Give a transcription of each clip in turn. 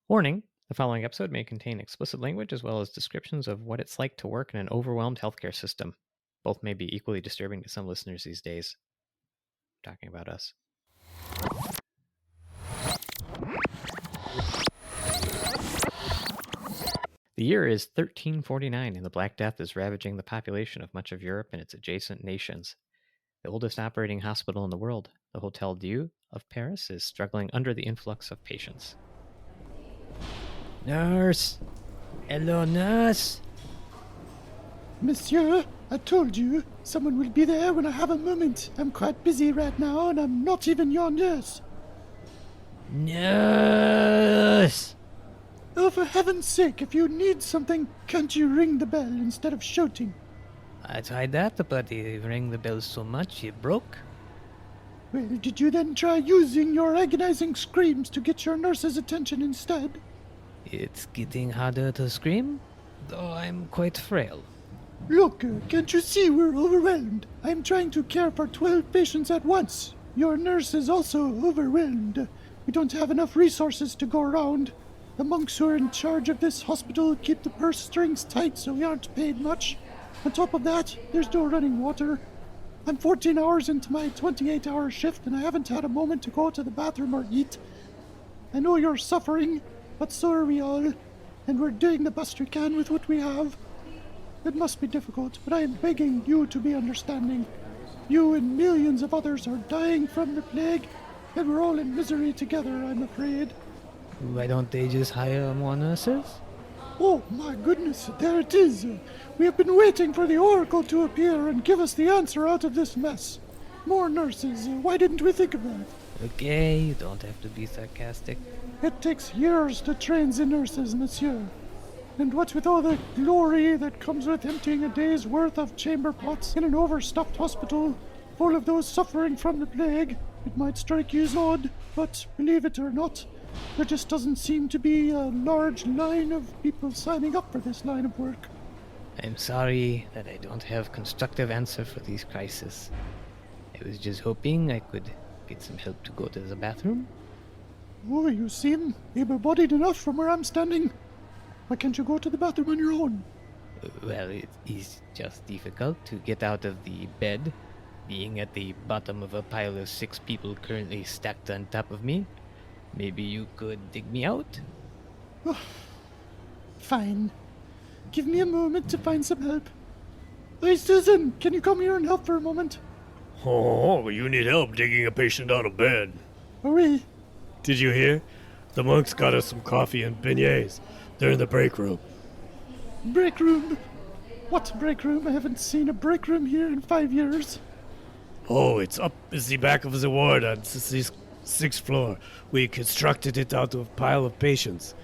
Warning, the following episode may contain explicit language as well as descriptions of what it's like to work in an overwhelmed healthcare system. Both may be equally disturbing to some listeners these days. Talking about us. The year is 1349 and the Black Death is ravaging the population of much of Europe and its adjacent nations. The oldest operating hospital in the world, the Hotel Dieu of Paris, is struggling under the influx of patients. Nurse! Hello, nurse! Monsieur, I told you, someone will be there when I have a moment. I'm quite busy right now, and I'm not even your nurse. Nurse! Oh, for heaven's sake, if you need something, can't you ring the bell instead of shouting? I tried that, but you rang the bell so much it broke. Well, did you then try using your agonizing screams to get your nurse's attention instead? It's getting harder to scream, though I'm quite frail. Look, can't you see we're overwhelmed? I'm trying to care for 12 patients at once. Your nurse is also overwhelmed. We don't have enough resources to go around. The monks who are in charge of this hospital keep the purse strings tight so we aren't paid much. On top of that, there's no running water. I'm 14 hours into my 28-hour shift and I haven't had a moment to go to the bathroom or eat. I know you're suffering, but so are we all, and we're doing the best we can with what we have. It must be difficult, but I am begging you to be understanding. You and millions of others are dying from the plague, and we're all in misery together, I'm afraid. Why don't they just hire more nurses? Oh, my goodness, there it is. We have been waiting for the Oracle to appear and give us the answer out of this mess. More nurses. Why didn't we think of that? Okay, you don't have to be sarcastic. It takes years to train the nurses, monsieur. And what with all the glory that comes with emptying a day's worth of chamber pots in an overstuffed hospital full of those suffering from the plague, it might strike you as odd, but believe it or not, there just doesn't seem to be a large line of people signing up for this line of work. I'm sorry that I don't have constructive answer for these crises. I was just hoping I could get some help to go to the bathroom. Oh, you seem able-bodied enough from where I'm standing. Why can't you go to the bathroom on your own? Well, it is just difficult to get out of the bed, being at the bottom of a pile of 6 people currently stacked on top of me. Maybe you could dig me out? Oh, fine. Give me a moment to find some help. Hey, Susan, can you come here and help for a moment? Oh, you need help digging a patient out of bed. Oui. Did you hear? The monks got us some coffee and beignets. They're in the break room. Break room? What break room? I haven't seen a break room here in 5 years. Oh, it's up is the back of the ward on the 6th floor. We constructed it out of a pile of patients.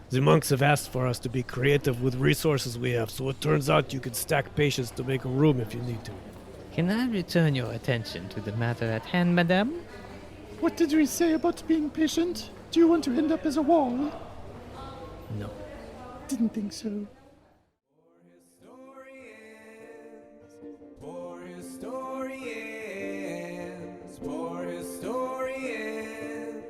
The monks have asked for us to be creative with resources we have, so it turns out you can stack patients to make a room if you need to. Can I return your attention to the matter at hand, madame? What did we say about being patient? Do you want to end up as a wall? No. Didn't think so. Poor historians, poor historians.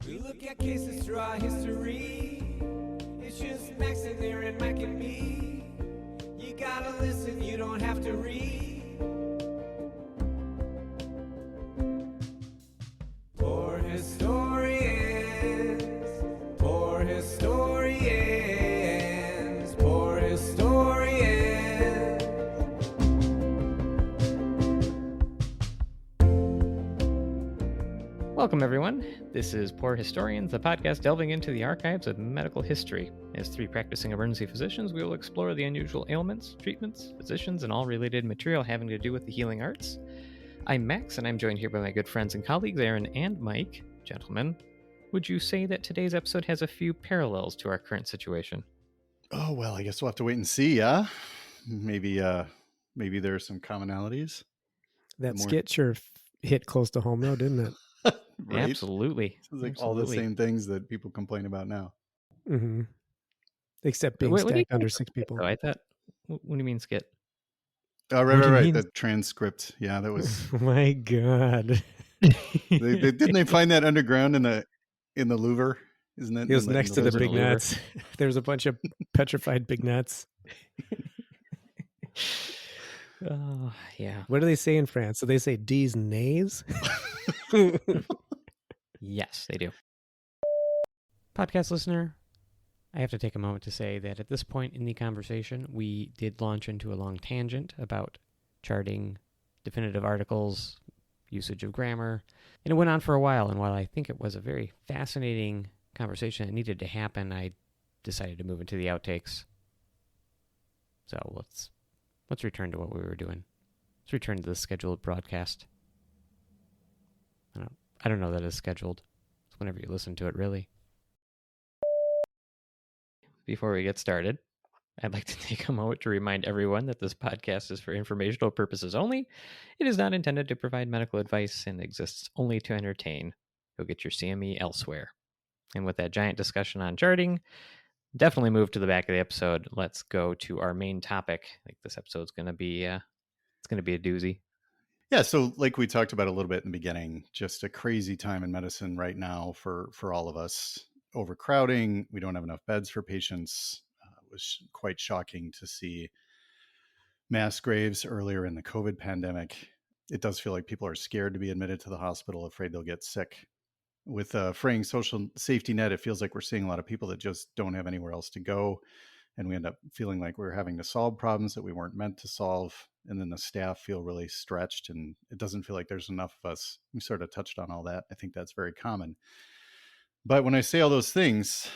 We look at cases through our history. It's just Max in there and Mike and me. You gotta listen, you don't have to read. Poor historians, poor historians, poor historians. Welcome, everyone. This is Poor Historians, the podcast delving into the archives of medical history. As 3 practicing emergency physicians, we will explore the unusual ailments, treatments, physicians, and all related material having to do with the healing arts. I'm Max, and I'm joined here by my good friends and colleagues, Aaron and Mike. Gentlemen, would you say that today's episode has a few parallels to our current situation? Oh, well, I guess we'll have to wait and see, yeah? Maybe there are some commonalities. That skit sure hit close to home, though, didn't it? Right? Absolutely. It's like all the same things that people complain about now. Mm-hmm. Except being stacked under 6 people. I thought, what do you mean skit? Oh, right. The transcript. Yeah, that was... Oh my God. Didn't they find that underground in the Louvre? Isn't that It was in next the to the Louvre? big nuts. There's a bunch of petrified big nuts. Oh, yeah. What do they say in France? So they say D's nays? Yes, they do. Podcast listener, I have to take a moment to say that at this point in the conversation, we did launch into a long tangent about charting, definitive articles, usage of grammar, and it went on for a while. And while I think it was a very fascinating conversation that needed to happen, I decided to move into the outtakes. So let's return to what we were doing. Let's return to the scheduled broadcast. I don't know that it's scheduled. It's whenever you listen to it, really. Before we get started, I'd like to take a moment to remind everyone that this podcast is for informational purposes only. It is not intended to provide medical advice and exists only to entertain. Go get your CME elsewhere. And with that giant discussion on charting, definitely move to the back of the episode. Let's go to our main topic. I think this episode's going to be it's going to be a doozy. Yeah, so like we talked about a little bit in the beginning, just a crazy time in medicine right now for all of us. Overcrowding, we don't have enough beds for patients. It was quite shocking to see mass graves earlier in the COVID pandemic. It does feel like people are scared to be admitted to the hospital, afraid they'll get sick. With a fraying social safety net, it feels like we're seeing a lot of people that just don't have anywhere else to go. And we end up feeling like we're having to solve problems that we weren't meant to solve. And then the staff feel really stretched, and it doesn't feel like there's enough of us. We sort of touched on all that. I think that's very common. But when I say all those things,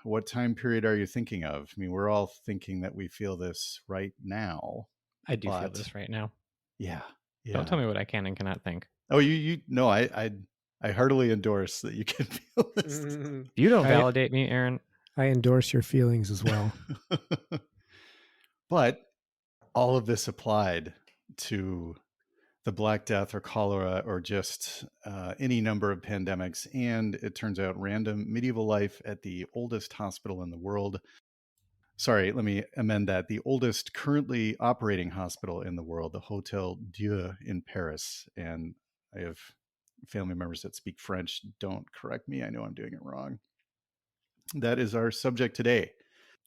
what time period are you thinking of? I mean, we're all thinking that we feel this right now. I do feel this right now. Yeah. Don't tell me what I can and cannot think. Oh, no, I heartily endorse that you can feel this. You don't validate me, Aaron. I endorse your feelings as well. But all of this applied to the Black Death or cholera or just any number of pandemics. And it turns out random medieval life at the oldest hospital in the world. Sorry, let me amend that. The oldest currently operating hospital in the world, the Hotel Dieu in Paris. And I have family members that speak French. Don't correct me. I know I'm doing it wrong. That is our subject today.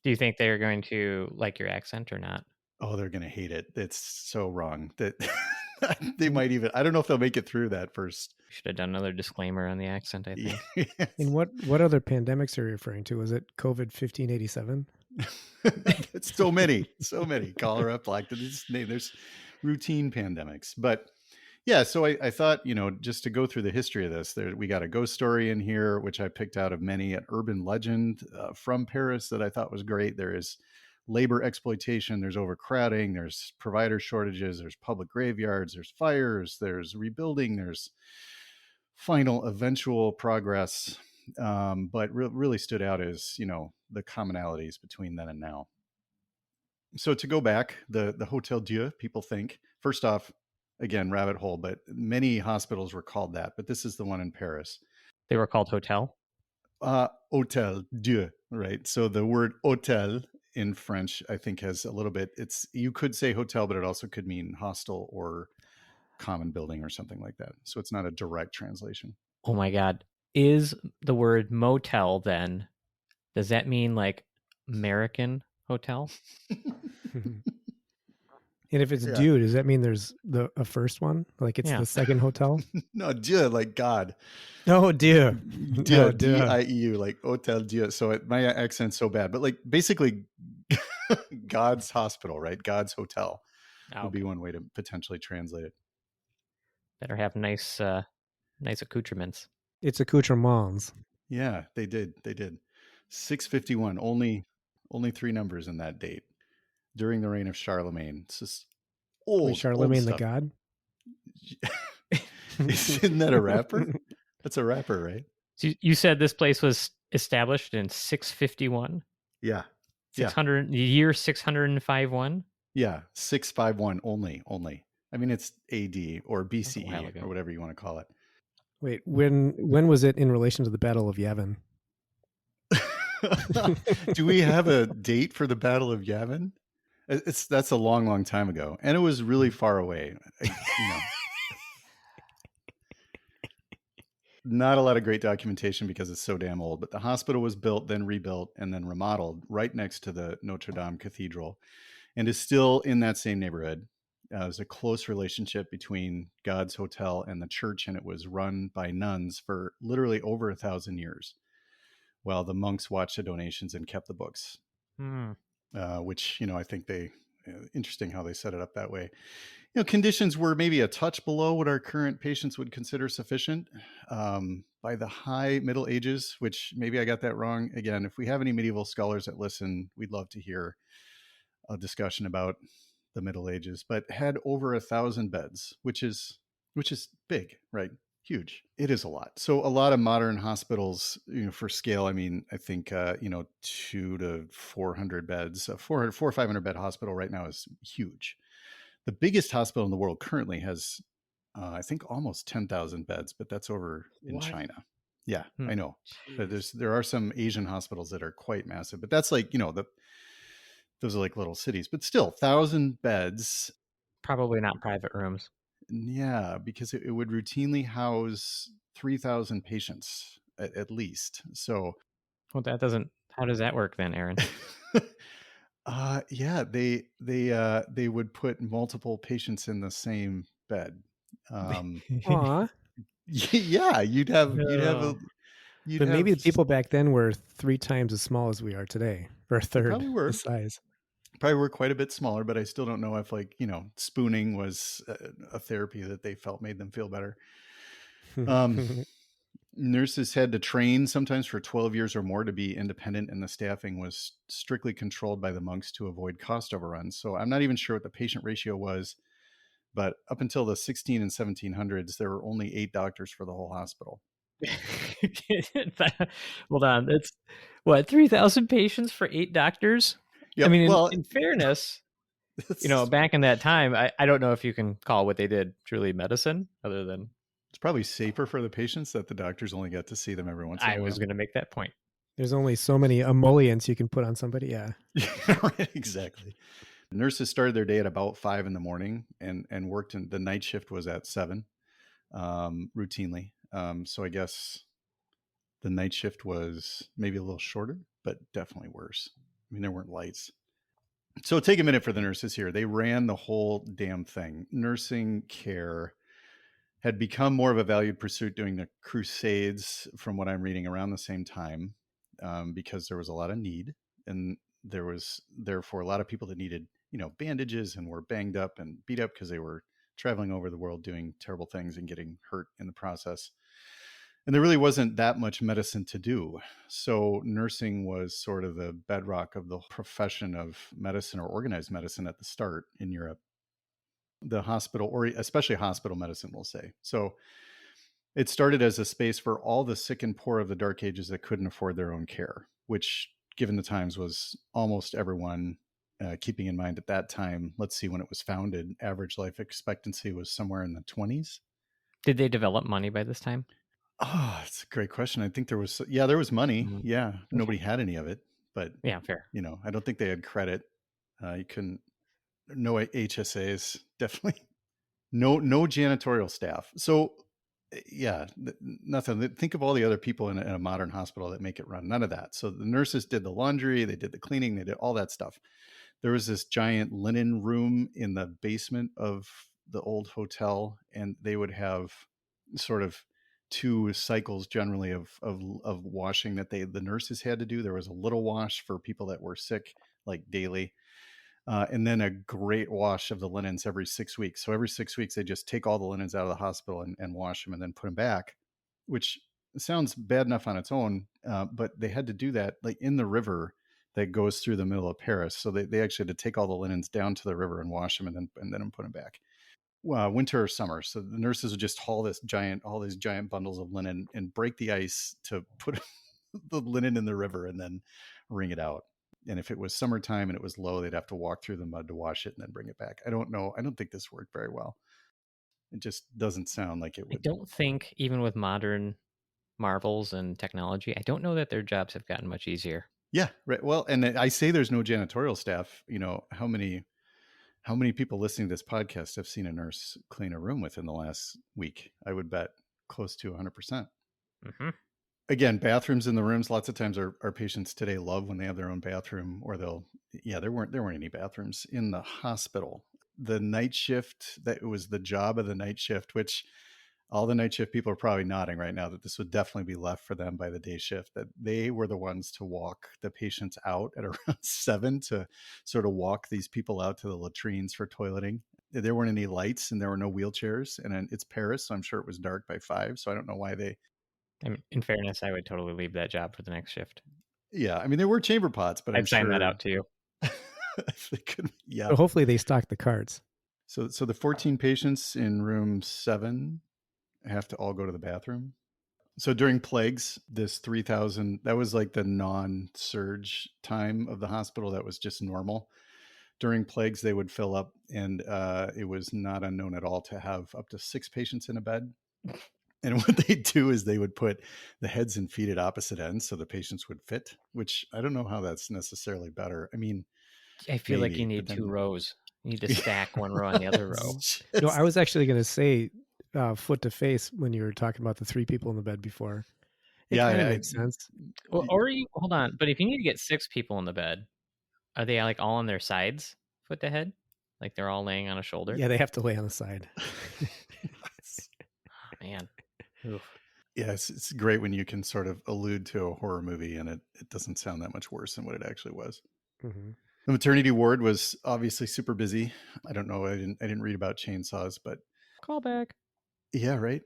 Do you think they're going to like your accent or not? Oh, they're going to hate it. It's so wrong that they might even, I don't know if they'll make it through that first. We should have done another disclaimer on the accent, I think. Yes. And what other pandemics are you referring to? Was it COVID 1587? It's so many, cholera, Black Death, there's routine pandemics. But yeah, so I thought, just to go through the history of this, we got a ghost story in here, which I picked out of many, an urban legend from Paris that I thought was great. There is labor exploitation, there's overcrowding, there's provider shortages, there's public graveyards, there's fires, there's rebuilding, there's final eventual progress. But really stood out as, the commonalities between then and now. So to go back, the Hotel Dieu, people think, first off, again, rabbit hole, but many hospitals were called that, but this is the one in Paris. They were called Hotel? Hotel Dieu, right? So the word hotel in French, I think, has a little bit, you could say hotel, but it also could mean hostel or common building or something like that. So it's not a direct translation. Oh my God. Is the word motel then, does that mean like American hotel? And if it's Dieu, does that mean there's a first one? Like it's the second hotel? No, Dieu, like God. Oh, Dieu. Dieu, no, D-I-E-U, like Hotel Dieu. So my accent's so bad, but like basically God's hospital, right? God's hotel would be one way to potentially translate it. Better have nice accoutrements. It's accoutrements. Yeah, they did. 651, only 3 numbers in that date. During the reign of Charlemagne. It's just old. Charlemagne the God? Isn't that a rapper? That's a rapper, right? So you said this place was established in 651? Yeah. 600, the year 605-1? Yeah, 651 only. I mean, it's AD or BCE or whatever you want to call it. Wait, when was it in relation to the Battle of Yavin? Do we have a date for the Battle of Yavin? That's a long time ago, and it was really far away. Not a lot of great documentation because it's so damn old, but the hospital was built, then rebuilt, and then remodeled right next to the Notre Dame Cathedral and is still in that same neighborhood. There's a close relationship between God's Hotel and the church, and it was run by nuns for literally over 1,000 years, while the monks watched the donations and kept the books. Which, I think interesting how they set it up that way. Conditions were maybe a touch below what our current patients would consider sufficient. By the high Middle Ages, which maybe I got that wrong. Again, if we have any medieval scholars that listen, we'd love to hear a discussion about the Middle Ages, but had over 1,000 beds, which is big, right? Huge. It is a lot. So a lot of modern hospitals, for scale, I mean, I think, 200 to 400 beds, a 400 or 500 bed hospital right now is huge. The biggest hospital in the world currently has, I think, almost 10,000 beds, but that's over in China. Yeah, I know. But there are some Asian hospitals that are quite massive, but that's like, those are like little cities, but still 1,000 beds. Probably not private rooms. Yeah, because it would routinely house 3,000 patients at least. So, well, how does that work then, Aaron? Yeah, they would put multiple patients in the same bed. Aw. Yeah, you'd have but maybe the people back then were 3 times as small as we are today, or a third the size. Probably were quite a bit smaller, but I still don't know if spooning was a therapy that they felt made them feel better. Nurses had to train sometimes for 12 years or more to be independent, and the staffing was strictly controlled by the monks to avoid cost overruns. So I'm not even sure what the patient ratio was, but up until the 16 and 1700s, there were only 8 doctors for the whole hospital. Hold on. It's what, 3,000 patients for 8 doctors? Yep. I mean, in fairness, back in that time, I don't know if you can call what they did truly medicine, other than it's probably safer for the patients that the doctors only got to see them every once in a while. I was going to make that point. There's only so many emollients you can put on somebody. Yeah. Right, exactly. Nurses started their day at about 5 in the morning and worked the night shift was at 7 routinely. So I guess the night shift was maybe a little shorter, but definitely worse. I mean, there weren't lights. So take a minute for the nurses here. They ran the whole damn thing. Nursing care had become more of a valued pursuit during the Crusades, from what I'm reading, around the same time, because there was a lot of need, and there was therefore a lot of people that needed, bandages and were banged up and beat up because they were traveling over the world doing terrible things and getting hurt in the process. And there really wasn't that much medicine to do. So nursing was sort of the bedrock of the profession of medicine, or organized medicine, at the start in Europe. The hospital, or especially hospital medicine, we'll say. So it started as a space for all the sick and poor of the Dark Ages that couldn't afford their own care, which, given the times, was almost everyone. Keeping in mind at that time, let's see, when it was founded, average life expectancy was somewhere in the 20s. Did they develop money by this time? Oh, that's a great question. I think there was money. Mm-hmm. Yeah. Okay. Nobody had any of it, but yeah, fair. I don't think they had credit. You couldn't, no HSAs, definitely no janitorial staff. So yeah, nothing. Think of all the other people in a modern hospital that make it run. None of that. So the nurses did the laundry, they did the cleaning, they did all that stuff. There was this giant linen room in the basement of the old hotel, and they would have sort of 2 cycles generally of washing that the nurses had to do. There was a little wash for people that were sick, like daily, and then a great wash of the linens every 6 weeks. So every 6 weeks, they just take all the linens out of the hospital and wash them and then put them back, which sounds bad enough on its own, but they had to do that like in the river that goes through the middle of Paris. So they actually had to take all the linens down to the river and wash them and then put them back. Winter or summer. So the nurses would just haul all these giant bundles of linen and break the ice to put the linen in the river and then wring it out. And if it was summertime and it was low, they'd have to walk through the mud to wash it and then bring it back. I don't know. I don't think this worked very well. It just doesn't sound like it would. I don't think, even with modern marvels and technology, I don't know that their jobs have gotten much easier. Yeah, right. Well, and I say there's no janitorial staff. How many people listening to this podcast have seen a nurse clean a room within the last week? I would bet close to 100%. Mm-hmm. Again, bathrooms in the rooms. Lots of times our patients today love when they have their own bathroom, or there weren't any bathrooms in the hospital. The night shift, that was the job of the night shift, which all the night shift people are probably nodding right now that this would definitely be left for them by the day shift, that they were the ones to walk the patients out at around 7 to sort of walk these people out to the latrines for toileting. There weren't any lights and there were no wheelchairs, and it's Paris, so I'm sure it was dark by 5. So I don't know why they. I mean, in fairness, I would totally leave that job for the next shift. Yeah, I mean there were chamber pots, but I'm I'd sign sure that out to you. they could. Yeah. So hopefully they stock the carts. So the 14 patients in room 7 have to all go to the bathroom. So during plagues, this 3,000, that was like the non-surge time of the hospital. That was just normal. During plagues, they would fill up, and it was not unknown at all to have up to 6 patients in a bed. And what they do is they would put the heads and feet at opposite ends so the patients would fit, which I don't know how that's necessarily better. I mean, I feel like you need 2 rows. You need to stack one row on the other row. No, I was actually going to say foot to face when you were talking about the 3 people in the bed before. It kind of makes sense. Well, hold on, but if you need to get 6 people in the bed, are they like all on their sides, foot to head? Like they're all laying on a shoulder? Yeah, they have to lay on the side. Oh, man. Oof. Yeah, it's great when you can sort of allude to a horror movie and it doesn't sound that much worse than what it actually was. Mm-hmm. The maternity ward was obviously super busy. I don't know. I didn't read about chainsaws, but callback. Yeah, right.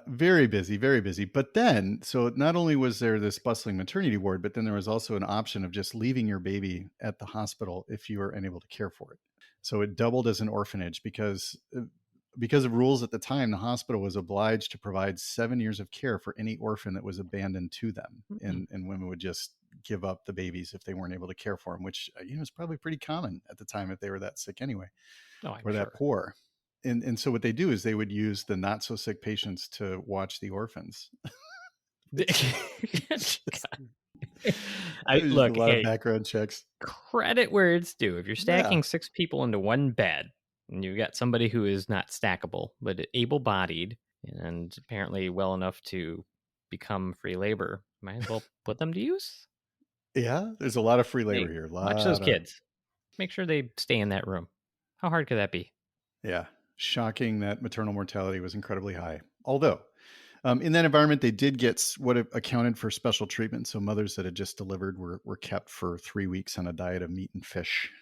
Very busy, very busy. But then, so not only was there this bustling maternity ward, but then there was also an option of just leaving your baby at the hospital if you were unable to care for it. So it doubled as an orphanage because of rules at the time. The hospital was obliged to provide 7 years of care for any orphan that was abandoned to them, and women would just give up the babies if they weren't able to care for them, which is probably pretty common at the time if they were that sick anyway, or that poor. And so what they do is they would use the not so sick patients to watch the orphans. Look, a lot of background checks. Credit where it's due. If you're stacking 6 people into one bed and you've got somebody who is not stackable but able-bodied and apparently well enough to become free labor, might as well put them to use. Yeah, there's a lot of free labor here. Watch those kids. Make sure they stay in that room. How hard could that be? Yeah. Shocking that maternal mortality was incredibly high. Although in that environment, they did get what accounted for special treatment. So mothers that had just delivered were kept for 3 weeks on a diet of meat and fish.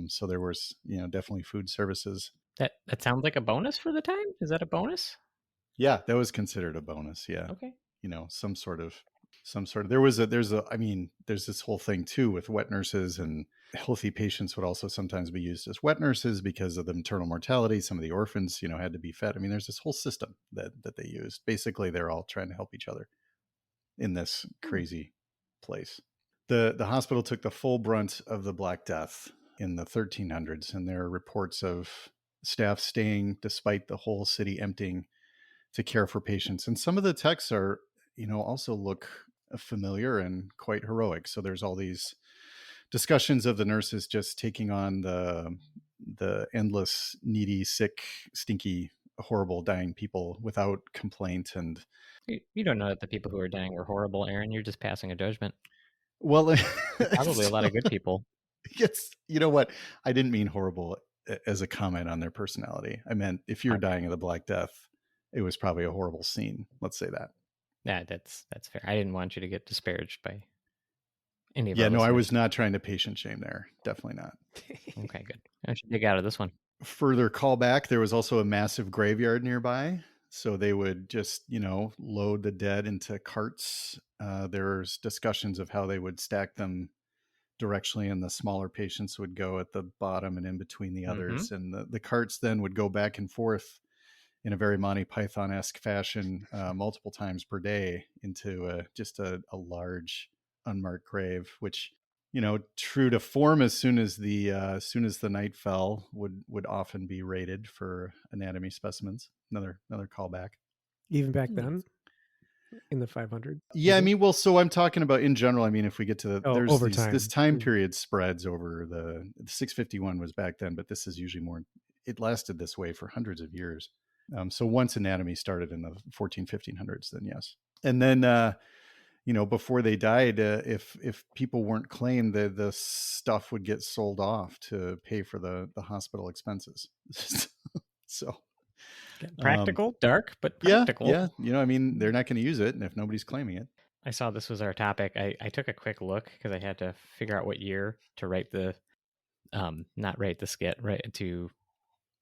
So there was, definitely food services. That sounds like a bonus for the time. Is that a bonus? Yeah, that was considered a bonus. Yeah. Okay. Some sort of there's this whole thing too with wet nurses, and healthy patients would also sometimes be used as wet nurses because of the maternal mortality. Some of the orphans, had to be fed. I mean, there's this whole system that they used. Basically, they're all trying to help each other in this crazy place. The hospital took the full brunt of the Black Death in the 1300s, and there are reports of staff staying despite the whole city emptying to care for patients. And some of the texts are, also look familiar and quite heroic. So there's all these discussions of the nurses just taking on the endless, needy, sick, stinky, horrible, dying people without complaint. And you don't know that the people who are dying were horrible, Aaron. You're just passing a judgment. Well, probably a lot of good people. Yes, you know what? I didn't mean horrible as a comment on their personality. I meant if you're dying of the Black Death, it was probably a horrible scene. Let's say that. Yeah, that's fair. I didn't want you to get disparaged by any of our listeners. I was not trying to patient shame there. Definitely not. Okay, good. I should dig out of this one. Further callback, there was also a massive graveyard nearby. So they would just, load the dead into carts. There's discussions of how they would stack them directionally, and the smaller patients would go at the bottom and in between the others. And the carts then would go back and forth in a very Monty Python-esque fashion multiple times per day into just a large unmarked grave, which, true to form, as soon as the night fell, would often be raided for anatomy specimens. Another callback. Even back then? In the 500s? Yeah, so I'm talking about in general. If we get to over time. This time period spreads over the 651 was back then, but this is usually more. It lasted this way for hundreds of years. So once anatomy started in the 1500s, then yes. And then, before they died, if people weren't claimed, the stuff would get sold off to pay for the hospital expenses. So practical, dark, but practical. Yeah. They're not going to use it, and if nobody's claiming it. I saw this was our topic. I took a quick look because I had to figure out what year to write the, not write the skit, right? To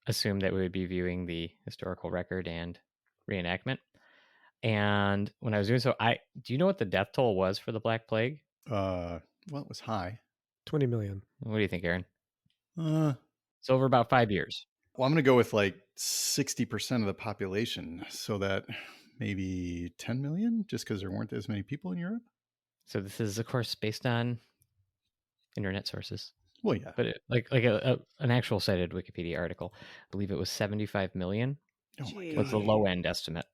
assume that we would be viewing the historical record and reenactment. And when I was doing so, do you know what the death toll was for the Black Plague? Well, it was high. 20 million. What do you think, Aaron? It's over about 5 years. Well, I'm going to go with like 60% of the population, so that maybe 10 million, just because there weren't as many people in Europe. So this is, of course, based on internet sources. Well, yeah, but an actual cited Wikipedia article, I believe it was 75 million. Oh my God. Was the low end estimate.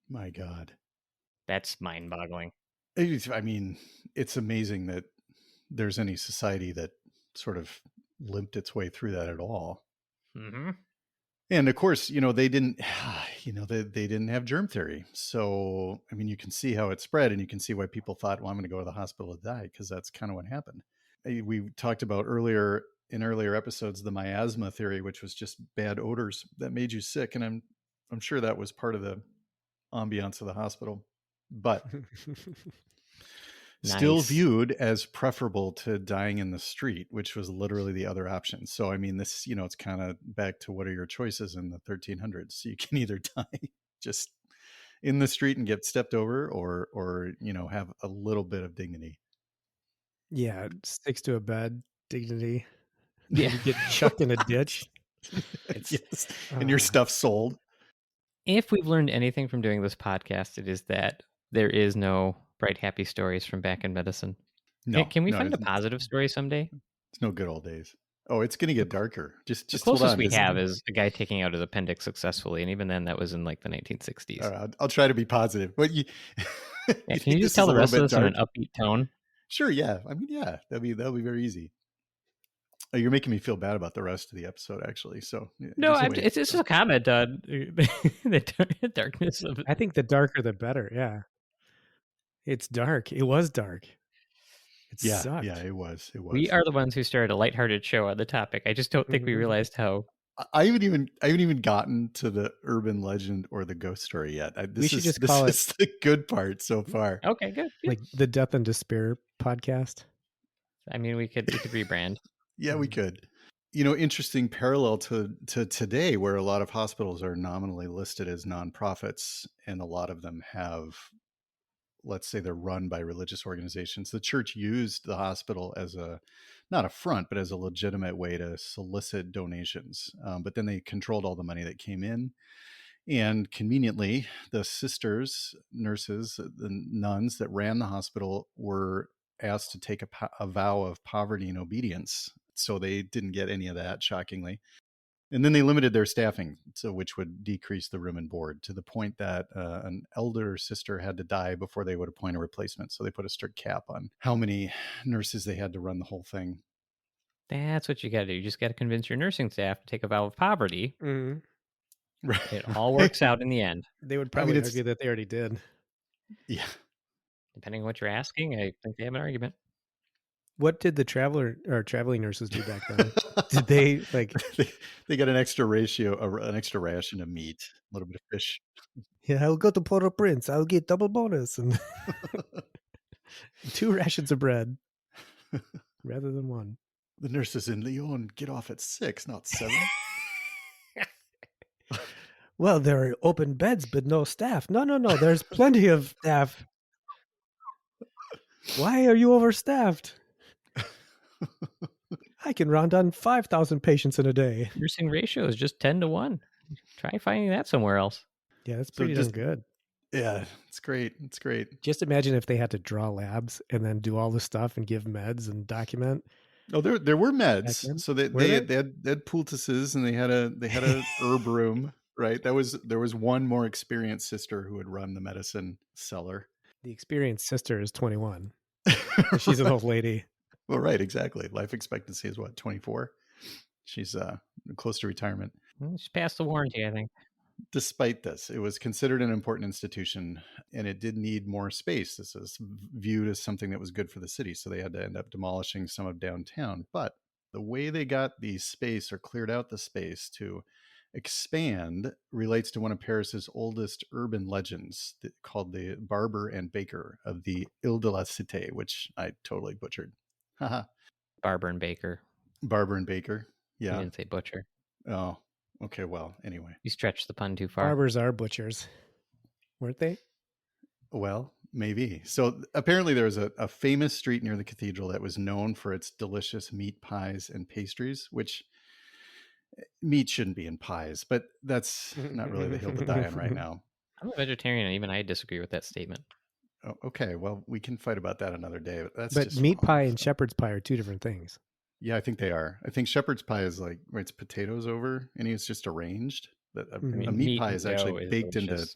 My God, that's mind-boggling. It's amazing that there's any society that sort of limped its way through that at all. Mm-hmm. And of course, they didn't, they didn't have germ theory. So, you can see how it spread, and you can see why people thought, well, I'm going to go to the hospital to die, because that's kind of what happened. We talked about earlier episodes, the miasma theory, which was just bad odors that made you sick. And I'm sure that was part of the ambiance of the hospital, but still viewed as preferable to dying in the street, which was literally the other option. So, this, it's kind of back to what are your choices in the 1300s. So you can either die just in the street and get stepped over, or have a little bit of dignity. Yeah, sticks to a bed, dignity. Yeah, you get chucked in a ditch. Yes. And your stuff sold. If we've learned anything from doing this podcast, it is that there is no bright, happy stories from back in medicine. No, can we find a positive story someday? It's no good old days. Oh, it's going to get darker. Just the closest we have is a guy taking out his appendix successfully, and even then, that was in like the 1960s. All right, I'll try to be positive, but you. Yeah, can you just tell the rest of us in an upbeat tone? Sure. Yeah. That'll be very easy. Oh, you're making me feel bad about the rest of the episode, actually. So no, it's just a comment on the darkness of it. I think the darker the better. Yeah, it's dark. It was dark. It sucked. Yeah, it was. We are the ones who started a lighthearted show on the topic. I just don't think we realized how. I haven't even gotten to the urban legend or the ghost story yet. This is the good part so far. Okay, good. Like the Death and Despair podcast. We could rebrand. Yeah, we could. Interesting parallel to today, where a lot of hospitals are nominally listed as nonprofits, and a lot of them have, let's say, they're run by religious organizations. The church used the hospital as not a front, but as a legitimate way to solicit donations. But then they controlled all the money that came in. And conveniently, the sisters, nurses, the nuns that ran the hospital were asked to take a vow of poverty and obedience. So they didn't get any of that, shockingly. And then they limited their staffing, which would decrease the room and board, to the point that an elder sister had to die before they would appoint a replacement. So they put a strict cap on how many nurses they had to run the whole thing. That's what you got to do. You just got to convince your nursing staff to take a vow of poverty. Mm-hmm. Right. It all works out in the end. They would probably argue that they already did. Yeah. Depending on what you're asking, I think they have an argument. What did the traveling nurses do back then? Did they they got an extra ration of meat, a little bit of fish. Yeah, I'll go to Port-au-Prince. I'll get double bonus and 2 rations of bread rather than 1. The nurses in Lyon get off at 6, not 7. Well, there are open beds, but no staff. No. There's plenty of staff. Why are you overstaffed? I can round on 5,000 patients in a day. Nursing ratio is just 10 to 1. Try finding that somewhere else. Yeah, that's pretty darn good. Yeah, it's great. It's great. Just imagine if they had to draw labs and then do all the stuff and give meds and document. Oh, there were meds. So they had poultices, and they had a herb room. Right. There was one more experienced sister who would run the medicine cellar. The experienced sister is 21. She's an old lady. Well, right, exactly. Life expectancy is what, 24? She's close to retirement. She's past the warranty, I think. despite this, it was considered an important institution and it did need more space. This is viewed as something that was good for the city. So they had to end up demolishing some of downtown. But the way they got the space or cleared out the space to expand relates to one of Paris's oldest urban legends called the Barber and Baker of the Ile de la Cité, which I totally butchered. Barber and Baker. Barber and Baker. Yeah. You didn't say butcher. Oh, okay. Well, anyway. You stretched the pun too far. Barbers are butchers, weren't they? Well, maybe. So apparently there was a famous street near the cathedral that was known for its delicious meat pies and pastries, which meat shouldn't be in pies, but that's not really the hill to die on right now. I'm a vegetarian, and even I disagree with that statement. Oh, okay, well, we can fight about that another day. But just meat wrong, pie and shepherd's pie are two different things. Yeah, I think they are. I think shepherd's pie is like where it's potatoes over, and it's just arranged. But a meat pie is actually baked into.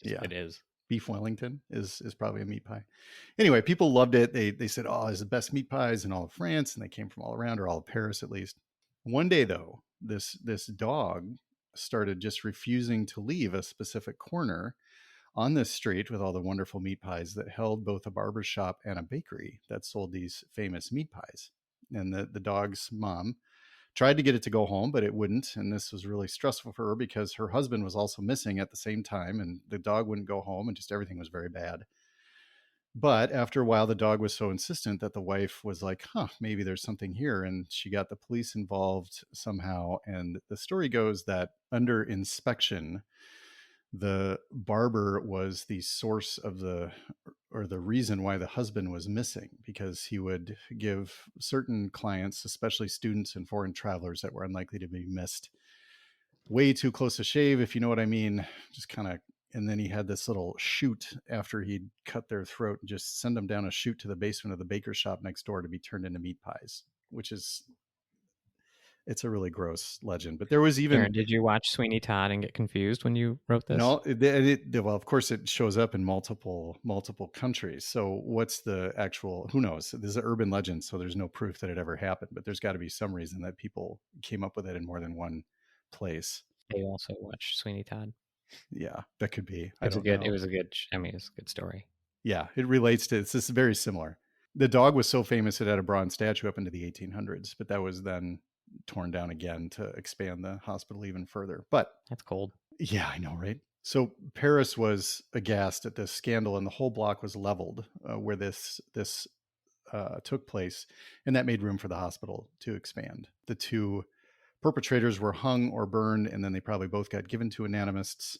Yeah, it is. Beef Wellington is probably a meat pie. Anyway, people loved it. They said, "Oh, it's the best meat pies in all of France," and they came from all around, or all of Paris at least. One day, though, this dog started just refusing to leave a specific corner on this street with all the wonderful meat pies that held both a barber shop and a bakery that sold these famous meat pies. And the dog's mom tried to get it to go home, but it wouldn't. And this was really stressful for her because her husband was also missing at the same time, and the dog wouldn't go home, and just everything was very bad. But after a while, the dog was so insistent that the wife was like, maybe there's something here. And she got the police involved somehow. And the story goes that under inspection, the barber was the source of the reason why the husband was missing, because he would give certain clients, especially students and foreign travelers that were unlikely to be missed, way too close a shave, if you know what I mean, just kind of. And then he had this little chute after he'd cut their throat and just send them down a chute to the basement of the baker shop next door to be turned into meat pies, which is, it's a really gross legend. But there was even... Aaron, did you watch Sweeney Todd and get confused when you wrote this? No, well, of course it shows up in multiple countries. So what's the actual, who knows? This is an urban legend, so there's no proof that it ever happened, but there's got to be some reason that people came up with it in more than one place. They also watched Sweeney Todd. Yeah, that could be. It was a good story. Yeah, it relates to, it's just very similar. The dog was so famous it had a bronze statue up into the 1800s, but that was then torn down again to expand the hospital even further. But that's cold. Yeah, I know, right? So Paris was aghast at this scandal, and the whole block was leveled where this took place, and that made room for the hospital to expand. The two perpetrators were hung or burned, and then they probably both got given to anatomists,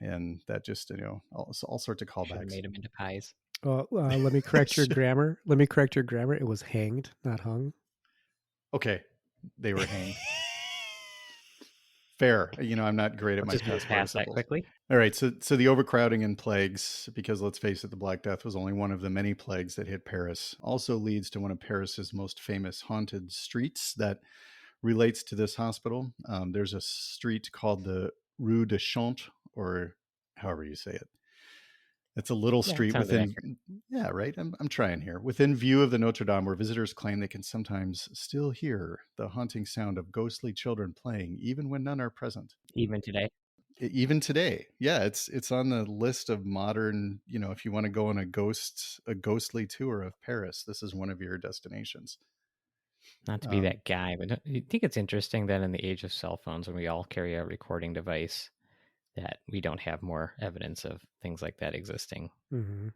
and that just, all sorts of callbacks. Should have made them into pies. Let me correct your grammar. It was hanged, not hung. Okay, they were hanged. Fair. I'm not great at my past participles. Quickly. All right. So the overcrowding and plagues, because let's face it, the Black Death was only one of the many plagues that hit Paris, also leads to one of Paris's most famous haunted streets that relates to this hospital. There's a street called the Rue de Chante, or however you say it. It's a little street within, right? I'm trying here. Within view of the Notre Dame, where visitors claim they can sometimes still hear the haunting sound of ghostly children playing, even when none are present. Even today? Even today. Yeah, it's on the list of modern, if you want to go on a ghostly tour of Paris, this is one of your destinations. Not to be that guy, but you think it's interesting that in the age of cell phones, when we all carry a recording device, that we don't have more evidence of things like that existing. Mm-hmm.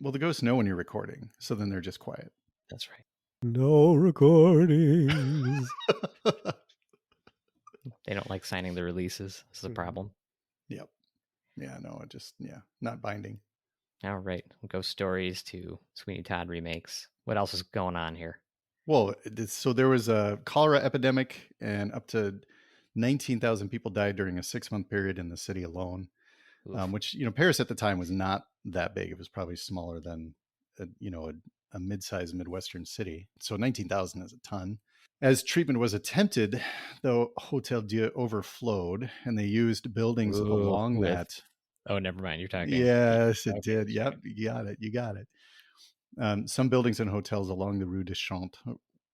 Well, the ghosts know when you're recording, so then they're just quiet. That's right. No recordings. They don't like signing the releases. This is a problem. Yep. Yeah, no, not binding. All right. Ghost stories to Sweeney Todd remakes. What else is going on here? Well, so there was a cholera epidemic, and up to 19,000 people died during a 6-month period in the city alone, which, Paris at the time was not that big. It was probably smaller than, a mid-sized Midwestern city. So 19,000 is a ton. As treatment was attempted, the Hotel Dieu overflowed, and they used buildings along that. Oh, never mind. You're talking. Yes, it did. Yep, you got it. Some buildings and hotels along the Rue de Chante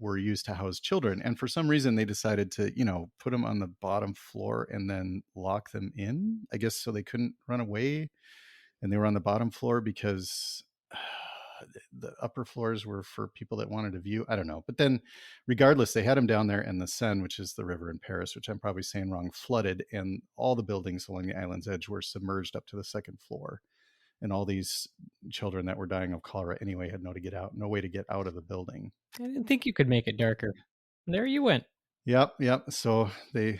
were used to house children. And for some reason, they decided to, put them on the bottom floor and then lock them in, I guess, so they couldn't run away. And they were on the bottom floor because the upper floors were for people that wanted a view. I don't know. But then regardless, they had them down there, and the Seine, which is the river in Paris, which I'm probably saying wrong, flooded, and all the buildings along the island's edge were submerged up to the second floor. And all these children that were dying of cholera anyway had no way to get out of the building. I didn't think you could make it darker. There you went. Yep. So they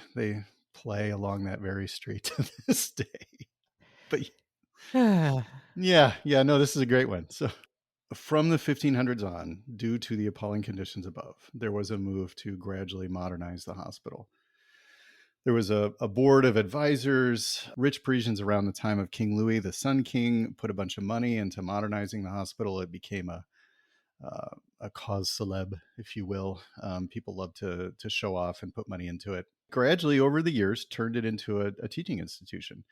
play along that very street to this day. But yeah, no, this is a great one. So from the 1500s on, due to the appalling conditions above, there was a move to gradually modernize the hospital. There was a board of advisors. Rich Parisians around the time of King Louis, the Sun King, put a bunch of money into modernizing the hospital. It became a cause célèbre, if you will. People love to show off and put money into it. Gradually, over the years, turned it into a teaching institution.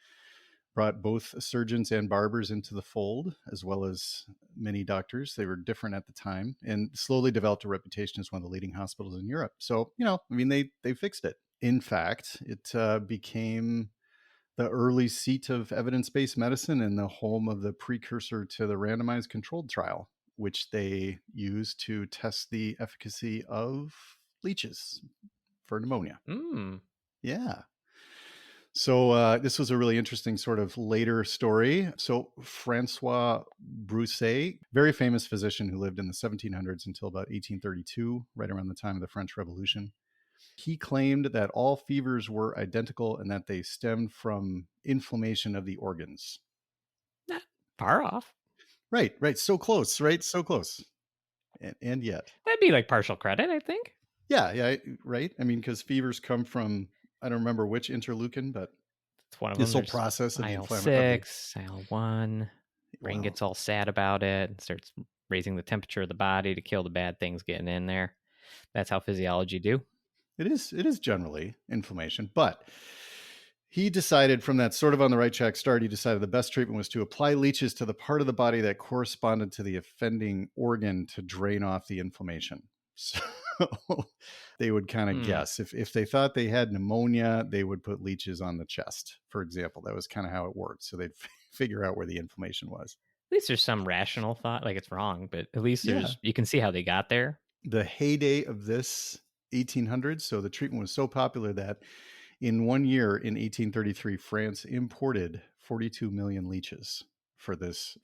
Brought both surgeons and barbers into the fold, as well as many doctors. They were different at the time, and slowly developed a reputation as one of the leading hospitals in Europe. So, they fixed it. In fact, it became the early seat of evidence-based medicine and the home of the precursor to the randomized controlled trial, which they used to test the efficacy of leeches for pneumonia. Yeah. So this was a really interesting sort of later story. So Francois Broussais, very famous physician who lived in the 1700s until about 1832, right around the time of the French Revolution. He claimed that all fevers were identical and that they stemmed from inflammation of the organs. Not far off. Right. So close, right? So close. And yet. That'd be like partial credit, I think. Yeah, right? I mean, because fevers come from, I don't remember which interleukin, but it's one of this them. whole process of IL-6, IL-1. Brain gets all sad about it and starts raising the temperature of the body to kill the bad things getting in there. That's how physiology do. It is generally inflammation, but he decided from that sort of on the right track start, he decided the best treatment was to apply leeches to the part of the body that corresponded to the offending organ to drain off the inflammation. So they would kind of guess. If they thought they had pneumonia, they would put leeches on the chest, for example. That was kind of how it worked. So they'd figure out where the inflammation was. At least there's some rational thought, like it's wrong, but at least you can see how they got there. The heyday of this 1800s. So the treatment was so popular that in 1 year, in 1833, France imported 42 million leeches for this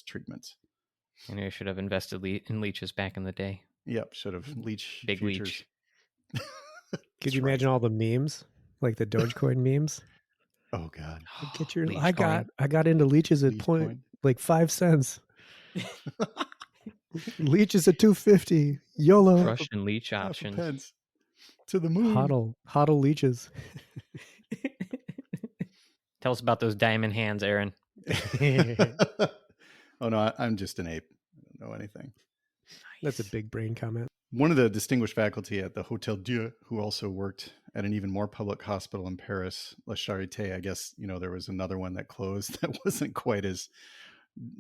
treatment. And I should have invested in leeches back in the day. Yep, should have. Leech big futures. Leech. Could you imagine all the memes, like the Dogecoin memes? Oh God! Get your. I got into leeches at like 5 cents. Leeches at $2.50. YOLO. Russian leech options. To the moon. Hodl leeches. Tell us about those diamond hands, Aaron. Oh no, I'm just an ape. I don't know anything. Nice. That's a big brain comment. One of the distinguished faculty at the Hotel Dieu, who also worked at an even more public hospital in Paris, La Charité, I guess, there was another one that closed that wasn't quite as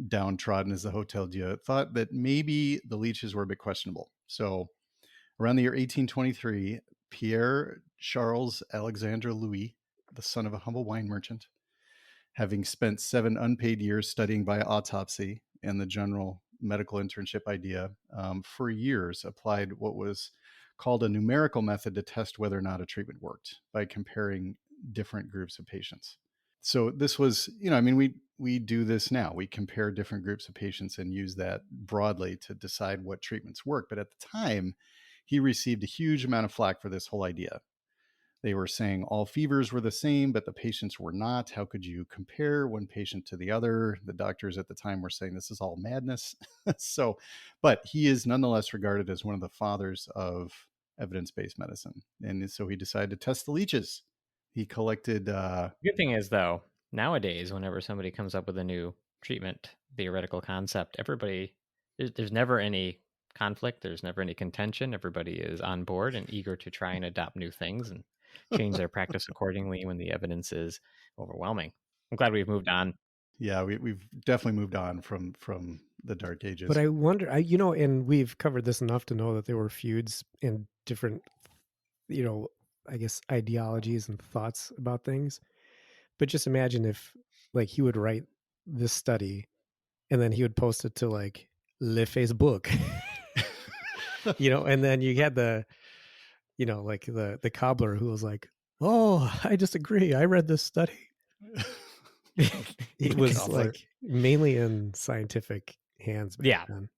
downtrodden as the Hotel Dieu, thought that maybe the leeches were a bit questionable. So around the year 1823, Pierre Charles Alexandre Louis, the son of a humble wine merchant, having spent 7 unpaid years studying by autopsy and the general medical internship idea, for years applied what was called a numerical method to test whether or not a treatment worked by comparing different groups of patients. So this was, we do this now. We compare different groups of patients and use that broadly to decide what treatments work. But at the time, he received a huge amount of flack for this whole idea. They were saying all fevers were the same, but the patients were not. How could you compare one patient to the other? The doctors at the time were saying this is all madness. But he is nonetheless regarded as one of the fathers of evidence-based medicine. And so he decided to test the leeches. He collected... Good thing is, though, nowadays, whenever somebody comes up with a new treatment, theoretical concept, there's never any conflict. There's never any contention. Everybody is on board and eager to try and adopt new things and change their practice accordingly when the evidence is overwhelming. I'm glad we've moved on. Yeah, we've definitely moved on from the Dark Ages. But I wonder, and we've covered this enough to know that there were feuds and different, I guess ideologies and thoughts about things. But just imagine if, like, he would write this study, and then he would post it to like Le Facebook, and then you had the, like the cobbler who was like, "Oh, I disagree. I read this study." It was like mainly in scientific hands back then.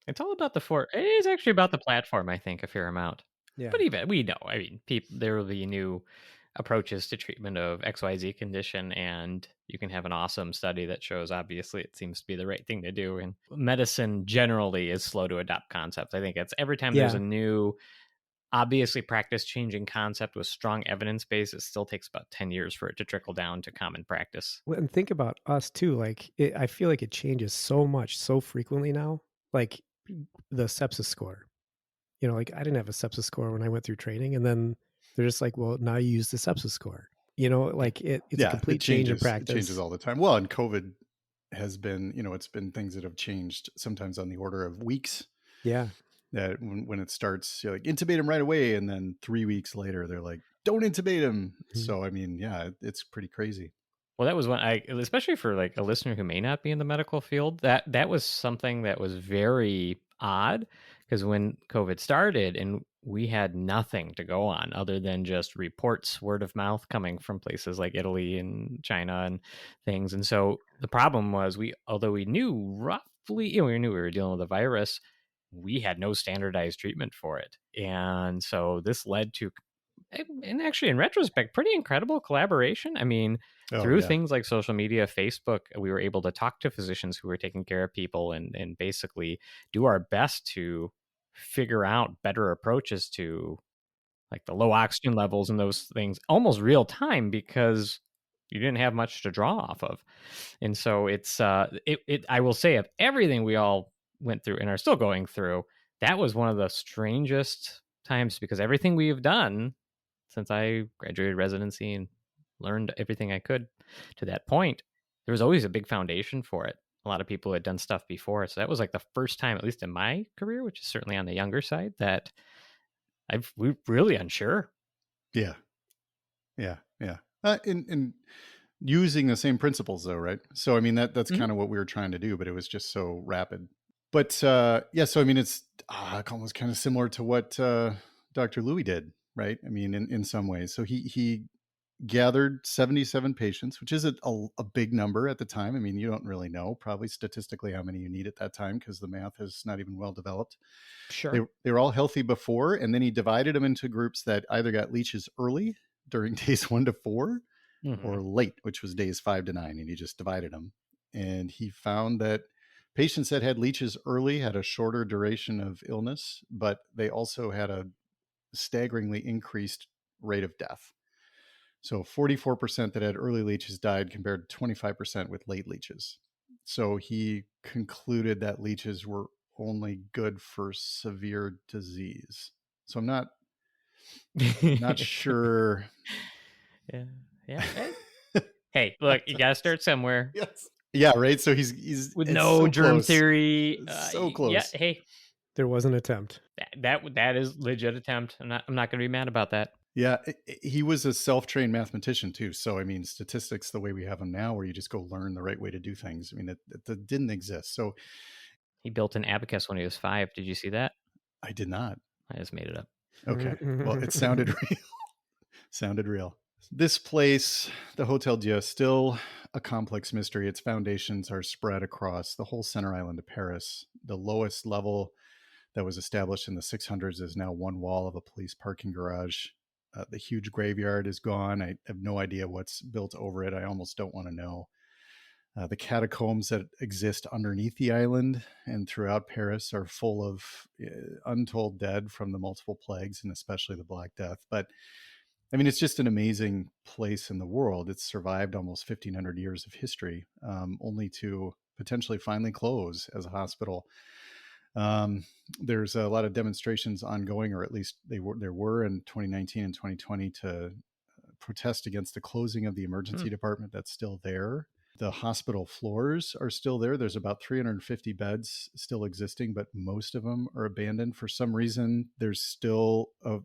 It's all about it is actually about the platform, I think, a fair amount. Yeah. But even we know, I mean, there will be new approaches to treatment of XYZ condition, and you can have an awesome study that shows obviously it seems to be the right thing to do. And medicine generally is slow to adopt concepts. I think it's every time there's a new obviously practice changing concept with strong evidence base, it still takes about 10 years for it to trickle down to common practice. Well, and think about us too. Like, I feel like it changes so much, so frequently now. Like the sepsis score, like I didn't have a sepsis score when I went through training, and then they're just like, well, now you use the sepsis score. Like it's a complete change in practice. It changes all the time. Well, and COVID has been, it's been things that have changed sometimes on the order of weeks. Yeah. That when it starts, you're like, intubate him right away, and then 3 weeks later they're like, don't intubate him. Mm-hmm. So I mean, yeah, it's pretty crazy. Well, that was when especially for like a listener who may not be in the medical field, that was something that was very odd, because when COVID started and we had nothing to go on other than just reports, word of mouth coming from places like Italy and China and things. And so the problem was although we knew roughly, we knew we were dealing with a virus, we had no standardized treatment for it. And so this led to, and actually in retrospect, pretty incredible collaboration. I mean, through things like social media, Facebook, we were able to talk to physicians who were taking care of people and basically do our best to figure out better approaches to like the low oxygen levels and those things almost real time, because you didn't have much to draw off of. And so it's I will say, of everything we all went through and are still going through, that was one of the strangest times, because everything we have done since I graduated residency and learned everything I could to that point, there was always a big foundation for it. A lot of people had done stuff before. So that was like the first time, at least in my career, which is certainly on the younger side, that we're really unsure. Yeah. In using the same principles though, right? So, I mean, that's kind of what we were trying to do, but it was just so rapid. But so, I mean, it's almost kind of similar to what Dr. Louis did, right? I mean, in some ways. So he gathered 77 patients, which is a big number at the time. I mean, you don't really know probably statistically how many you need at that time, because the math is not even well developed. Sure. They were all healthy before, and then he divided them into groups that either got leeches early during days 1 to 4 or late, which was days 5 to 9, and he just divided them. And he found that patients that had leeches early had a shorter duration of illness, but they also had a staggeringly increased rate of death. So 44% that had early leeches died compared to 25% with late leeches. So he concluded that leeches were only good for severe disease. So I'm not sure. Yeah. Hey, look, you got to start somewhere. Yes. Yeah, right. So he's with no germ close. Theory. So close. Yeah. Hey, there was an attempt. That is legit attempt. I'm not going to be mad about that. Yeah, he was a self-trained mathematician too. So, I mean, statistics the way we have them now, where you just go learn the right way to do things, I mean, it didn't exist. So he built an abacus when he was 5. Did you see that? I did not. I just made it up. Okay. Well, it sounded real. This place, the Hotel Dieu, still a complex mystery. Its foundations are spread across the whole center island of Paris. The lowest level that was established in the 600s is now one wall of a police parking garage. The huge graveyard is gone. I have no idea what's built over it. I almost don't want to know. The catacombs that exist underneath the island and throughout Paris are full of untold dead from the multiple plagues, and especially the Black Death. But I mean, it's just an amazing place in the world. It's survived almost 1,500 years of history, only to potentially finally close as a hospital. There's a lot of demonstrations ongoing, or at least there were in 2019 and 2020 to protest against the closing of the emergency department that's still there. The hospital floors are still there. There's about 350 beds still existing, but most of them are abandoned. For some reason, there's still a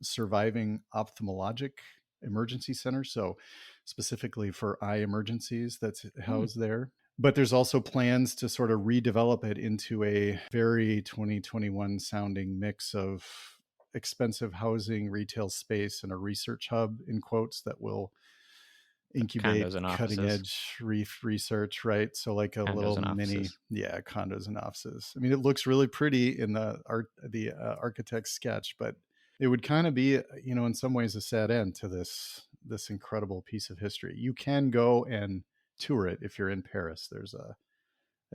surviving ophthalmologic emergency center. So specifically for eye emergencies, that's housed there. But there's also plans to sort of redevelop it into a very 2021 sounding mix of expensive housing, retail space, and a research hub, in quotes, that will incubate Condos and cutting offices. edge research, right? So like a Condos little and mini, offices. yeah, condos and offices. I mean, it looks really pretty in the architect's sketch, but it would kind of be, you know, in some ways a sad end to this incredible piece of history. You can go and tour it if you're in Paris. There's a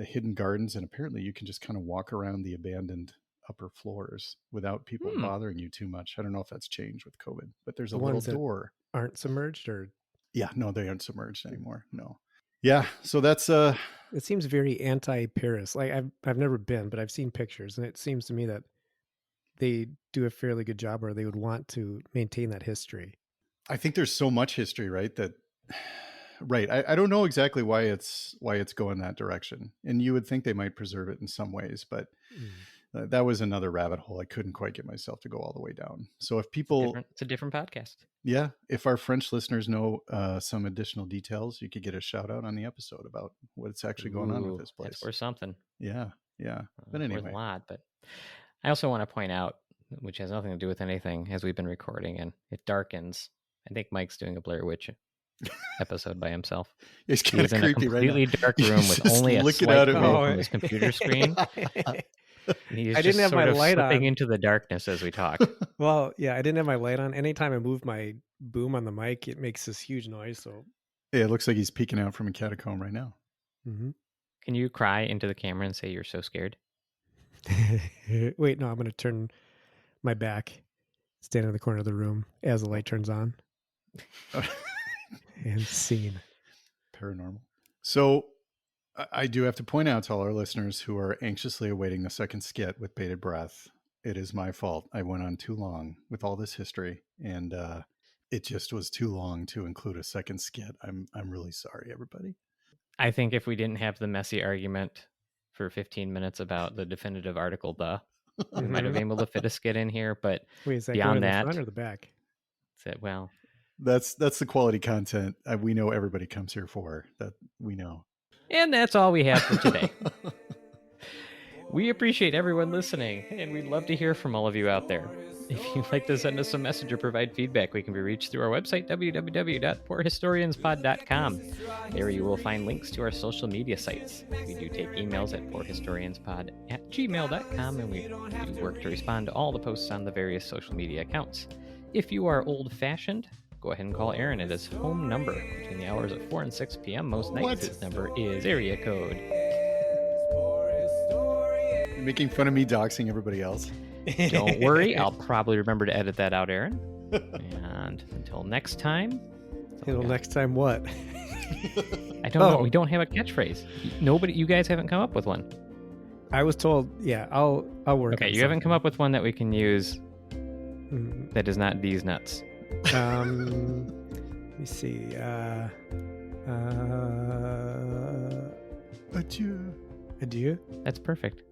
hidden gardens, and apparently you can just kind of walk around the abandoned upper floors without people bothering you too much. I don't know if that's changed with COVID, but there's a little door. Aren't submerged, or yeah, no, they aren't submerged anymore. No. Yeah, so that's it seems very anti-Paris. Like I've never been, but I've seen pictures, and it seems to me that they do a fairly good job, or they would want to maintain that history. I think there's so much history, right? That right. I don't know exactly why it's going that direction. And you would think they might preserve it in some ways, but that was another rabbit hole I couldn't quite get myself to go all the way down. So if people, it's a different podcast. Yeah, if our French listeners know some additional details, you could get a shout out on the episode about what's actually going on with this place. That's worth something. Yeah. But anyway, worth a lot. But I also want to point out, which has nothing to do with anything, as we've been recording and it darkens. I think Mike's doing a Blair Witch episode by himself. It's kind of He's in creepy, a completely dark room with only a slight glow from his computer screen. He's I didn't have my light on. Into the darkness as we talk. Well, yeah, I didn't have my light on. Anytime I move my boom on the mic, it makes this huge noise. So yeah, it looks like he's peeking out from a catacomb right now. Mm-hmm. Can you cry into the camera and say you're so scared? Wait, no, I'm going to turn my back, stand in the corner of the room as the light turns on, and scene. Paranormal. So I do have to point out to all our listeners who are anxiously awaiting the second skit with bated breath, it is my fault. I went on too long with all this history, and it just was too long to include a second skit. I'm really sorry, everybody. I think if we didn't have the messy argument for 15 minutes about the definitive article, we might have been able to fit a skit in here. But wait, is that beyond going in that, the front or the back? Well, that's the quality content we know everybody comes here for. That we know. And that's all we have for today. We appreciate everyone listening, and we'd love to hear from all of you out there. If you'd like to send us a message or provide feedback, we can be reached through our website, www.poorhistorianspod.com. There you will find links to our social media sites. We do take emails at poorhistorianspod@gmail.com, and we do work to respond to all the posts on the various social media accounts. If you are old-fashioned, go ahead and call Aaron at his home number between the hours of 4 and 6 p.m. most nights. What? His number is area code. You're making fun of me doxing everybody else. Don't worry, I'll probably remember to edit that out, Aaron. And until next time. Next time what? I don't know. We don't have a catchphrase. You guys haven't come up with one. I was told, yeah, I'll work. Okay, you haven't come up with one that we can use Mm. that is not these nuts. Let me see. Adieu. Adieu. That's perfect.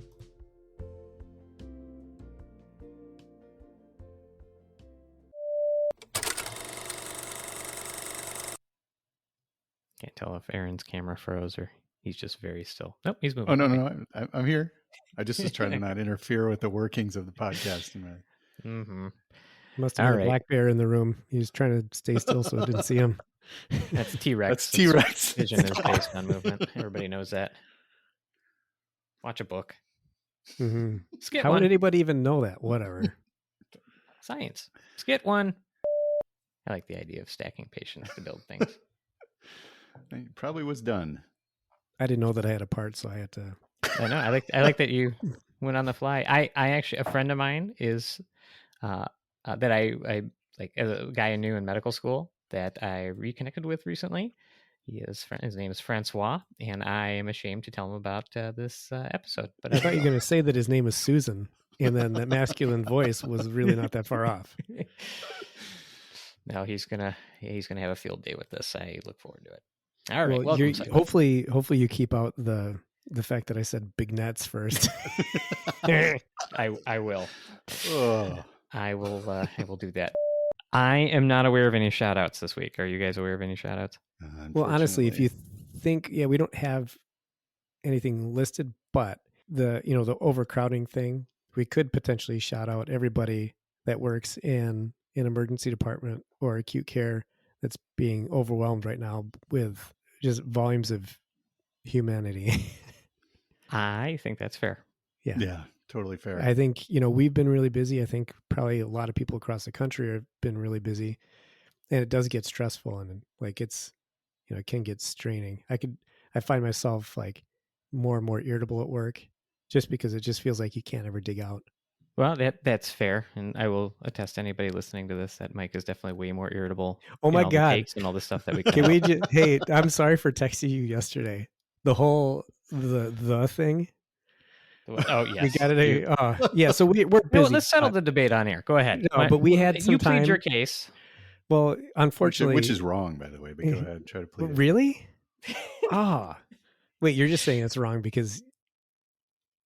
Can't tell if Aaron's camera froze or he's just very still. Nope, he's moving. Oh, no. I'm here. I just was trying to not interfere with the workings of the podcast. Mm-hmm. Must have been a black bear in the room. He was trying to stay still so I didn't see him. That's T-Rex. That's T-Rex. Vision is based on movement. Everybody knows that. Watch a book. Mm-hmm. Skit How one. would anybody even know that? Whatever. Science. Skit one. I like the idea of stacking patients to build things. It probably was done. I didn't know that I had a part, so I had to. I know. I like that you went on the fly. I actually, a friend of mine is that I like, as a guy I knew in medical school that I reconnected with recently. His name is Francois, and I am ashamed to tell him about this episode. But I thought you were going to say that his name is Susan, and then that masculine voice was really not that far off. No, he's gonna have a field day with this. I look forward to it. All right, Well, welcome. you hopefully you keep out the fact that I said big nets first. I will. Oh, I will do that. I am not aware of any shout outs this week. Are you guys aware of any shout outs? Well, honestly, if you unfortunately. think, yeah, we don't have anything listed, but the overcrowding thing, we could potentially shout out everybody that works in an emergency department or acute care that's being overwhelmed right now with just volumes of humanity. I think that's fair. Yeah, totally fair. I think, we've been really busy. I think probably a lot of people across the country have been really busy, and it does get stressful, and like it's, it can get straining. I find myself like more and more irritable at work just because it just feels like you can't ever dig out. Well, that's fair, and I will attest to anybody listening to this that Mike is definitely way more irritable. Oh my all the God. takes and all the stuff that we Can we just, hey, I'm sorry for texting you yesterday. The whole, the thing. Oh, yes. We got it. Yeah. So we're busy. No, let's settle the debate on air. Go ahead. No, but we had some you plead time. your case. Well, unfortunately. Which is wrong, by the way, but go ahead. Try to plead it. Really? Wait, you're just saying it's wrong because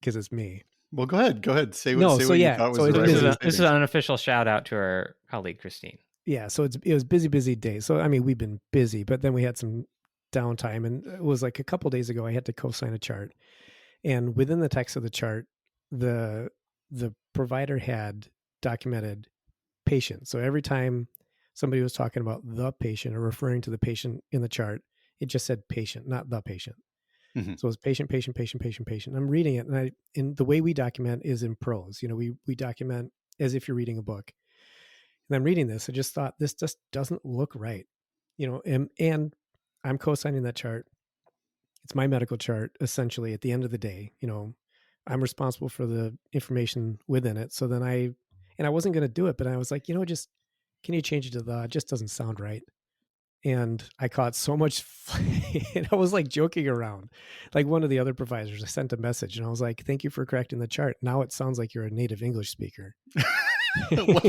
it's me. Well, go ahead. Say what, No, say so what yeah, you thought was so the it's right busy. way to say This is things. an unofficial shout out to our colleague, Christine. Yeah. So it was busy day. So, I mean, we've been busy, but then we had some downtime, and it was like a couple days ago, I had to co-sign a chart, and within the text of the chart, the provider had documented patient. So every time somebody was talking about the patient or referring to the patient in the chart, it just said patient, not the patient. Mm-hmm. So it's patient. I'm reading it, and the way we document is in prose. We document as if you're reading a book. And I'm reading this. I just thought this just doesn't look right. And I'm co-signing that chart. It's my medical chart, essentially. At the end of the day, I'm responsible for the information within it. So then I wasn't going to do it, but I was like, just can you change it to the? It just doesn't sound right. And I caught so much, and I was like joking around. Like one of the other providers, I sent a message, and I was like, "Thank you for correcting the chart. Now it sounds like you're a native English speaker." Well,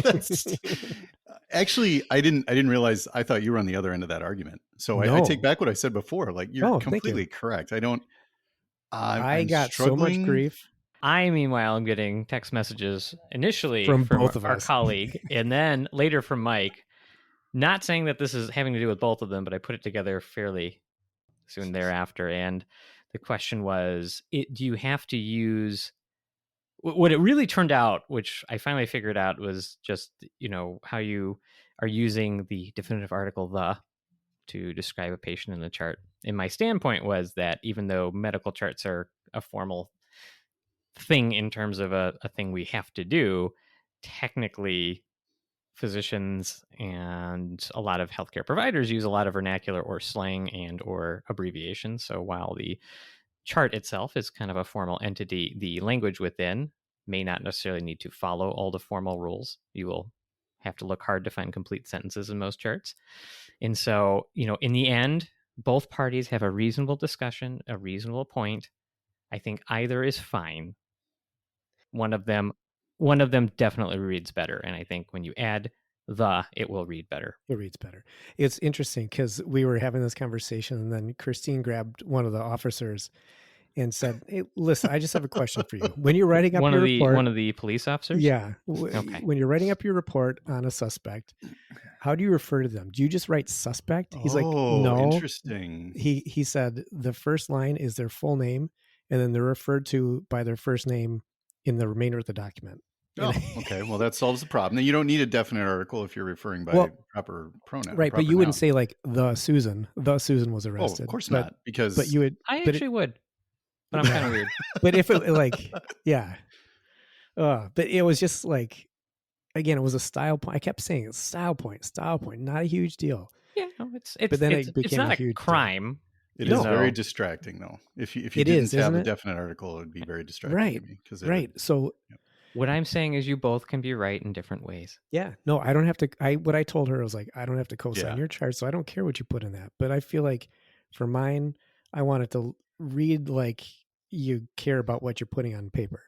actually, I didn't realize. I thought you were on the other end of that argument. So No. I take back what I said before. Like you're completely correct. I don't. I got so much grief. I, meanwhile, am getting text messages initially from both of our us. colleague, and then later from Mike. Not saying that this is having to do with both of them, but I put it together fairly soon thereafter. And the question was, do you have to use what it really turned out, which I finally figured out was just, how you are using the definitive article the to describe a patient in the chart. And my standpoint was that even though medical charts are a formal thing in terms of a thing we have to do, technically physicians and a lot of healthcare providers use a lot of vernacular or slang and or abbreviations. So while the chart itself is kind of a formal entity, the language within may not necessarily need to follow all the formal rules. You will have to look hard to find complete sentences in most charts. And so, in the end, both parties have a reasonable discussion, a reasonable point. I think either is fine. One of them definitely reads better. And I think when you add it will read better. It reads better. It's interesting because we were having this conversation, and then Christine grabbed one of the officers and said, "Hey, listen, I just have a question for you. When you're writing up your report, one of the police officers, yeah, okay. When you're writing up your report on a suspect, how do you refer to them? Do you just write suspect?" He's like, "No." Interesting. He said the first line is their full name, and then they're referred to by their first name in the remainder of the document. Oh, okay. Well, that solves the problem. Now, you don't need a definite article if you're referring by proper pronoun. Right, but you wouldn't say like the Susan was arrested. Oh, of course not. Because but you would. I actually would. But I'm kind of weird. But if it yeah. But it was just like, again, it was a style point. I kept saying it's style point, not a huge deal. Yeah, no, it's not a crime. It is very distracting, though. If you didn't have a definite article, it would be very distracting to me. Right. So what I'm saying is you both can be right in different ways. Yeah. No, I don't have to. What I told her, I was like, I don't have to co-sign your chart, so I don't care what you put in that. But I feel like for mine, I want it to read like you care about what you're putting on paper.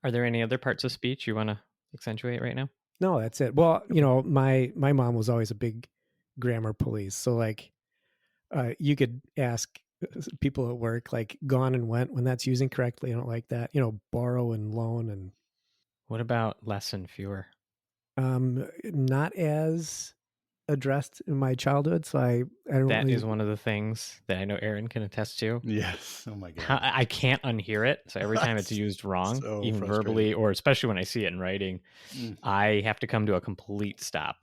Are there any other parts of speech you want to accentuate right now? No, that's it. Well, my mom was always a big grammar police. So like You could ask people at work, like gone and went, when that's using correctly. I don't like that. Borrow and loan, and What about less and fewer? not as addressed in my childhood, so I don't That really. is one of the things that I know Aaron can attest to. Yes. Oh my How, god. I can't unhear it. So every time it's That's used wrong, so even frustrating. verbally, or especially when I see it in writing, Mm. I have to come to a complete stop.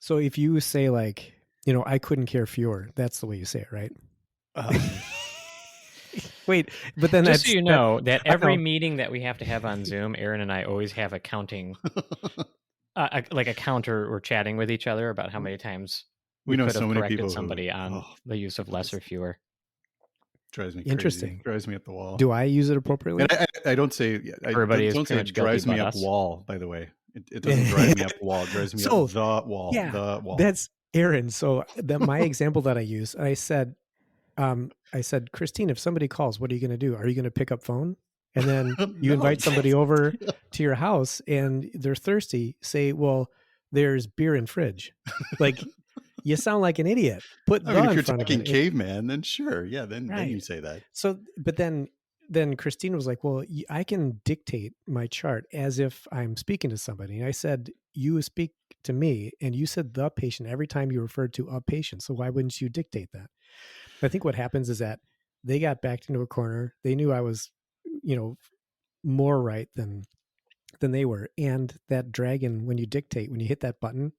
So if you say like, I couldn't care fewer, that's the way you say it, right? Wait, but then Just that's so you know, that I every know. meeting that we have to have on Zoom, Aaron and I always have a counting, like a counter. We're chatting with each other about how many times We know could so have many corrected people who- somebody on oh, the use of less or fewer. drives me crazy. Interesting. Drives me up the wall. Do I use it appropriately? And I don't say Everybody is don't say pretty it much guilty drives me but up us. wall. By the way, it doesn't drive me up wall. It drives me So, up the wall. yeah, the wall. That's Aaron. So my example that I use, I said, Christine, if somebody calls, what are you going to do? Are you going to pick up phone? And then you No, invite somebody over to your house and they're thirsty. Say, well, there's beer in fridge. Like, you sound like an idiot. Put I mean, the if in you're front talking of it. caveman, then sure, yeah, then Right. you say that. So, but then Christine was like, well, I can dictate my chart as if I'm speaking to somebody. And I said, you speak to me, and you said the patient every time you referred to a patient. So why wouldn't you dictate that? I think what happens is that they got backed into a corner. They knew I was, more right than they were. And that dragon, when you dictate, when you hit that button,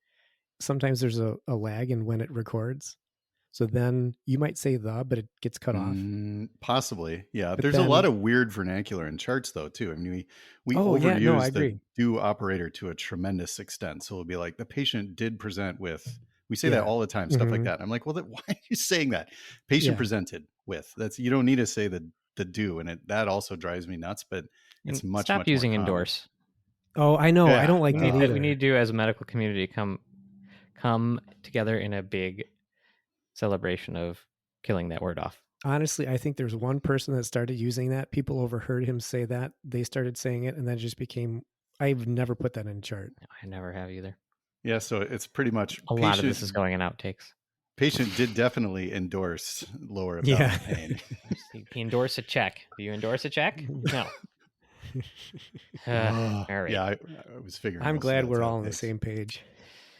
sometimes there's a lag in when it records. So then you might say but it gets cut off. Possibly, yeah. But There's a then- lot of weird vernacular in charts, though, too. I mean, we Oh, yeah, no, I overuse the agree. do operator to a tremendous extent. So it'll be like the patient did present with. We say that Yeah. all the time, stuff like Mhm. that. I'm like, well, why are you saying that? Patient Yeah. presented with. That's you don't need to say the do, and that also drives me nuts. But it's And much stop much using more common. endorse. Oh, I know. I Yeah, don't like We that need, either. we need to, as a medical community, come together in a big celebration of killing that word off. Honestly, I think there's one person that started using that. People overheard him say that. They started saying it, and then it just became. I've never put that in a chart. I never have either. Yeah, so it's pretty much A lot of this is going in outtakes. Patient did definitely endorse lower abdominal Yeah. pain. He endorsed a check. Do you endorse a check? No. All right. Yeah, I was figuring. I'm most of glad that's we're all on the outtakes. same page.